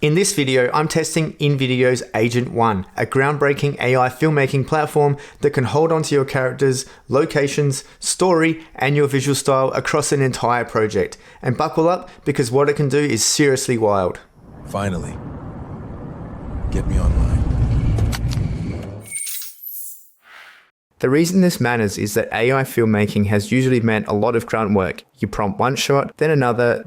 In this video, I'm testing InVideo's Agent One, a groundbreaking AI filmmaking platform that can hold onto your characters, locations, story, and your visual style across an entire project. And buckle up, because what it can do is seriously wild. Finally, get me online. The reason this matters is that AI filmmaking has usually meant a lot of grunt work. You prompt one shot, then another,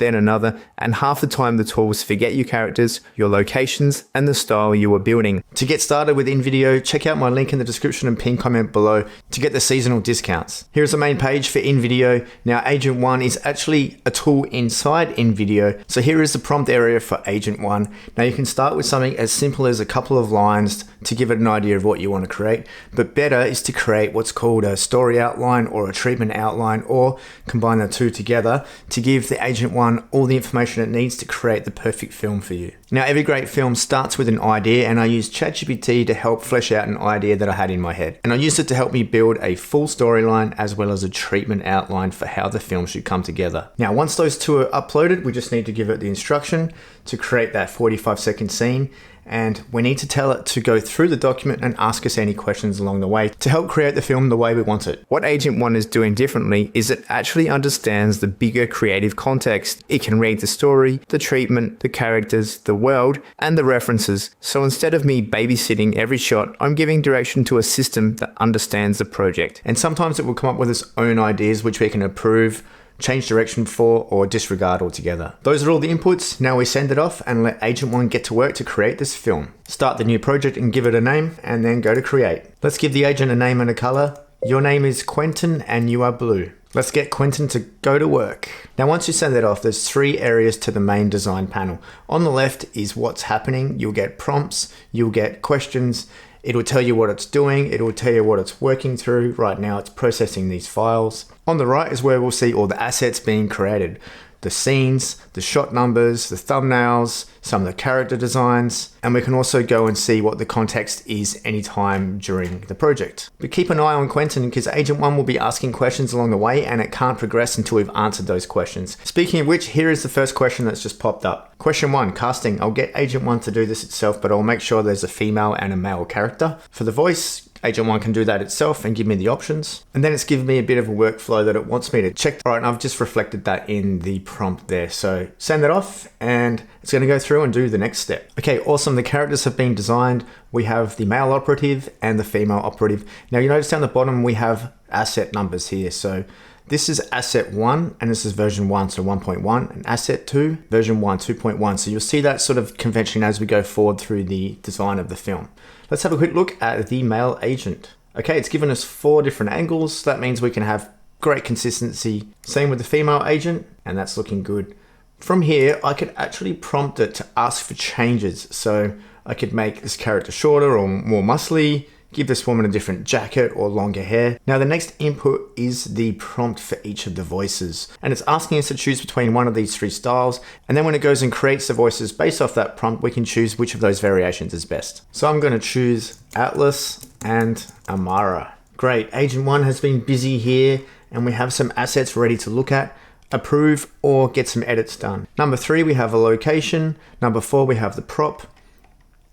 and half the time the tools forget your characters, your locations, and the style you were building. To get started with InVideo, check out my link in the description and pinned comment below to get the seasonal discounts. Here's the main page for InVideo. Now, Agent One is actually a tool inside InVideo, so here is the prompt area for Agent One. Now, you can start with something as simple as a couple of lines to give it an idea of what you want to create, but better is to create what's called a story outline or a treatment outline, or combine the two together to give the Agent One all the information it needs to create the perfect film for you. Now, every great film starts with an idea, and I used ChatGPT to help flesh out an idea that I had in my head. And I used it to help me build a full storyline as well as a treatment outline for how the film should come together. Now, once those two are uploaded, we just need to give it the instruction to create that 45-second scene. And we need to tell it to go through the document and ask us any questions along the way to help create the film the way we want it. What Agent One is doing differently is it actually understands the bigger creative context. It can read the story, the treatment, the characters, the world, and the references. So instead of me babysitting every shot, I'm giving direction to a system that understands the project. And sometimes it will come up with its own ideas which we can approve, change direction for, or disregard altogether. Those are all the inputs. Now we send it off and let Agent One get to work to create this film. Start the new project and give it a name, and then go to create. Let's give the agent a name and a color. Your name is Quentin and you are blue. Let's get Quentin to go to work. Now, once you send it off, there's three areas to the main design panel. On the left is what's happening. You'll get prompts, you'll get questions. It'll tell you what it's doing. It'll tell you what it's working through. Right now, it's processing these files. On the right is where we'll see all the assets being created. The scenes, the shot numbers, the thumbnails, some of the character designs, and we can also go and see what the context is anytime during the project. But keep an eye on Quentin, because Agent One will be asking questions along the way, and it can't progress until we've answered those questions. Speaking of which, here is the first question that's just popped up. Question 1, casting. I'll get Agent One to do this itself, but I'll make sure there's a female and a male character. For the voice, Agent One can do that itself and give me the options. And then it's given me a bit of a workflow that it wants me to check. All right, and I've just reflected that in the prompt there. So send that off, and it's going to go through and do the next step. Okay, awesome. The characters have been designed. We have the male operative and the female operative. Now, you notice down the bottom, we have asset numbers here. So this is asset 1, and this is version 1, so 1.1, and asset 2, version 1, 2.1. So you'll see that sort of convention as we go forward through the design of the film. Let's have a quick look at the male agent. Okay, it's given us 4 different angles. That means we can have great consistency. Same with the female agent, and that's looking good. From here, I could actually prompt it to ask for changes. So I could make this character shorter or more muscly, give this woman a different jacket or longer hair. Now, the next input is the prompt for each of the voices, and it's asking us to choose between one of these 3 styles. And then when it goes and creates the voices based off that prompt, we can choose which of those variations is best. So I'm going to choose Atlas and Amara. Great, Agent One has been busy here, and we have some assets ready to look at, approve, or get some edits done. Number 3, we have a location. Number 4, we have the prop.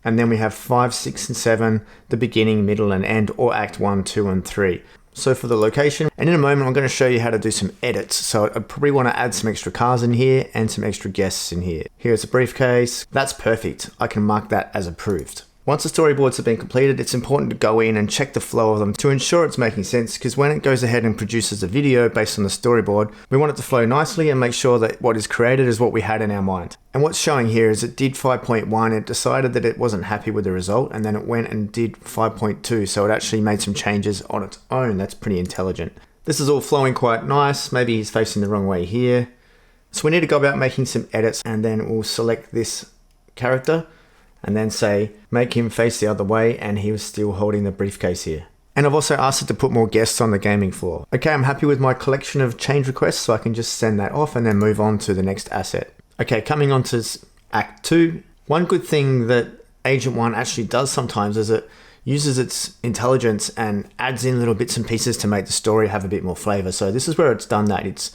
And then we have 5, 6, and 7, the beginning, middle, and end, or act 1, 2, and 3. So for the location, and in a moment, I'm going to show you how to do some edits. So I probably want to add some extra cars in here and some extra guests in here. Here's a briefcase. That's perfect. I can mark that as approved. Once the storyboards have been completed, it's important to go in and check the flow of them to ensure it's making sense, because when it goes ahead and produces a video based on the storyboard, we want it to flow nicely and make sure that what is created is what we had in our mind. And what's showing here is it did 5.1, it decided that it wasn't happy with the result, and then it went and did 5.2, so it actually made some changes on its own. That's pretty intelligent. This is all flowing quite nice. Maybe he's facing the wrong way here. So we need to go about making some edits, and then we'll select this character, and then say, make him face the other way, and he was still holding the briefcase here. And I've also asked it to put more guests on the gaming floor. Okay, I'm happy with my collection of change requests, so I can just send that off and then move on to the next asset. Okay, coming on to Act 2. One good thing that Agent One actually does sometimes is it uses its intelligence and adds in little bits and pieces to make the story have a bit more flavor. So this is where it's done that. It's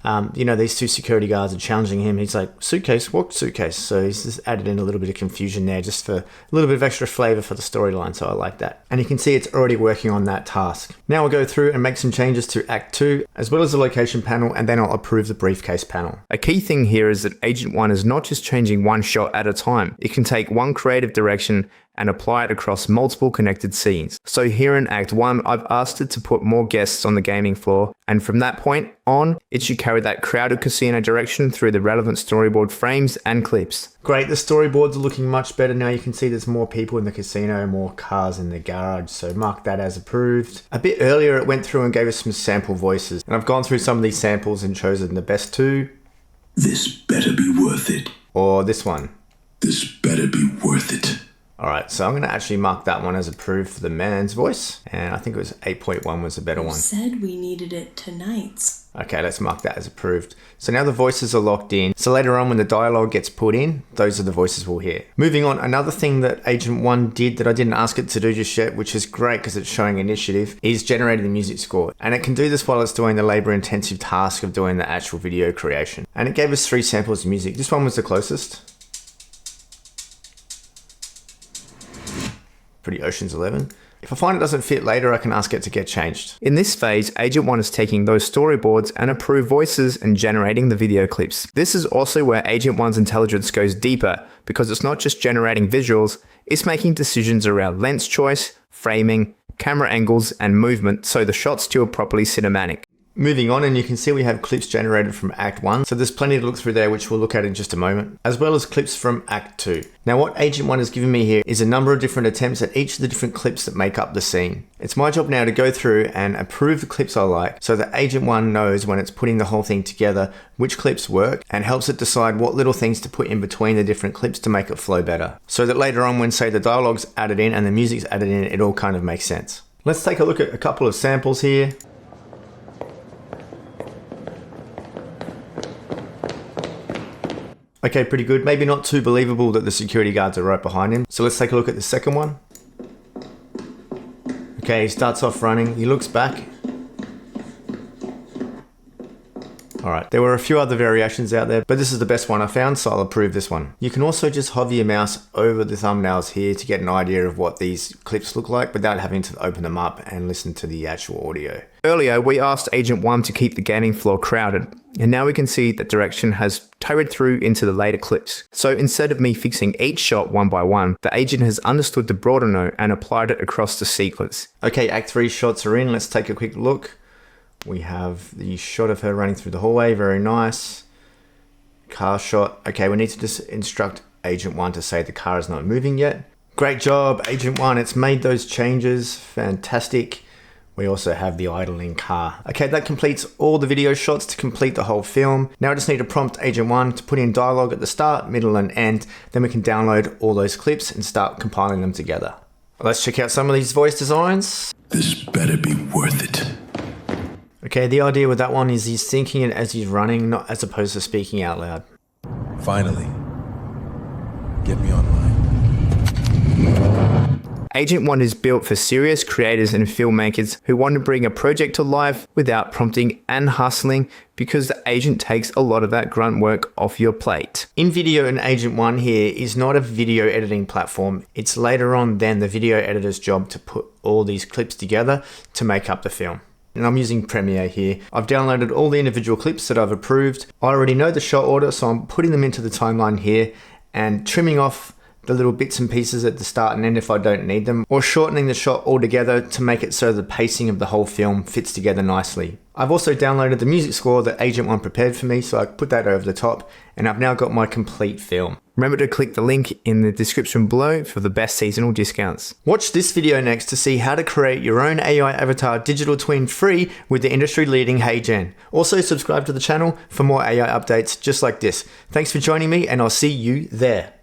These two security guards are challenging him. He's like, suitcase, what suitcase? So he's just added in a little bit of confusion there just for a little bit of extra flavor for the storyline. So I like that. And you can see it's already working on that task. Now we'll go through and make some changes to Act 2, as well as the location panel, and then I'll approve the briefcase panel. A key thing here is that Agent One is not just changing one shot at a time. It can take one creative direction and apply it across multiple connected scenes. So here in Act 1, I've asked it to put more guests on the gaming floor, and from that point on, it should carry that crowded casino direction through the relevant storyboard frames and clips. Great, the storyboards are looking much better now. You can see there's more people in the casino, more cars in the garage, so mark that as approved. A bit earlier, it went through and gave us some sample voices, and I've gone through some of these samples and chosen the best two. This better be worth it. Or this one. This better be worth it. Alright, so I'm going to actually mark that one as approved for the man's voice. And I think it was 8.1 was the better one. Said we needed it tonight. Okay, let's mark that as approved. So now the voices are locked in. So later on when the dialogue gets put in, those are the voices we'll hear. Moving on, another thing that Agent One did that I didn't ask it to do just yet, which is great because it's showing initiative, is generating the music score. And it can do this while it's doing the labor-intensive task of doing the actual video creation. And it gave us 3 samples of music. This one was the closest. Pretty Ocean's 11. If I find it doesn't fit later, I can ask it to get changed. In this phase, Agent One is taking those storyboards and approved voices and generating the video clips. This is also where Agent One's intelligence goes deeper, because it's not just generating visuals, it's making decisions around lens choice, framing, camera angles, and movement so the shots feel properly cinematic. Moving on, and you can see we have clips generated from Act 1, so there's plenty to look through there which we'll look at in just a moment, as well as clips from Act 2. Now what Agent 1 has given me here is a number of different attempts at each of the different clips that make up the scene. It's my job now to go through and approve the clips I like, so that Agent 1 knows when it's putting the whole thing together which clips work, and helps it decide what little things to put in between the different clips to make it flow better. So that later on when say the dialogue's added in and the music's added in, it all kind of makes sense. Let's take a look at a couple of samples here. Okay, pretty good. Maybe not too believable that the security guards are right behind him. So let's take a look at the second one. Okay, he starts off running. He looks back. Alright, there were a few other variations out there, but this is the best one I found, so I'll approve this one. You can also just hover your mouse over the thumbnails here to get an idea of what these clips look like without having to open them up and listen to the actual audio. Earlier, we asked Agent 1 to keep the gaming floor crowded, and now we can see that direction has carried through into the later clips. So instead of me fixing each shot one by one, the agent has understood the broader note and applied it across the sequence. Okay, Act 3 shots are in. Let's take a quick look. We have the shot of her running through the hallway, very nice. Car shot. Okay, we need to just instruct Agent 1 to say the car is not moving yet. Great job, Agent 1. It's made those changes. Fantastic. We also have the idling car. Okay, that completes all the video shots to complete the whole film. Now I just need to prompt Agent 1 to put in dialogue at the start, middle, and end. Then we can download all those clips and start compiling them together. Let's check out some of these voice designs. This better be worth it. Okay, the idea with that one is he's thinking it as he's running, not as opposed to speaking out loud. Finally, get me online. Agent 1 is built for serious creators and filmmakers who want to bring a project to life without prompting and hustling, because the agent takes a lot of that grunt work off your plate. InVideo and Agent 1 here is not a video editing platform. It's later on then the video editor's job to put all these clips together to make up the film. And I'm using Premiere here. I've downloaded all the individual clips that I've approved. I already know the shot order, so I'm putting them into the timeline here and trimming off the little bits and pieces at the start and end if I don't need them, or shortening the shot altogether to make it so the pacing of the whole film fits together nicely. I've also downloaded the music score that Agent 1 prepared for me, so I put that over the top, and I've now got my complete film. Remember to click the link in the description below for the best seasonal discounts. Watch this video next to see how to create your own AI avatar digital twin free with the industry leading HeyGen. Also subscribe to the channel for more AI updates just like this. Thanks for joining me, and I'll see you there.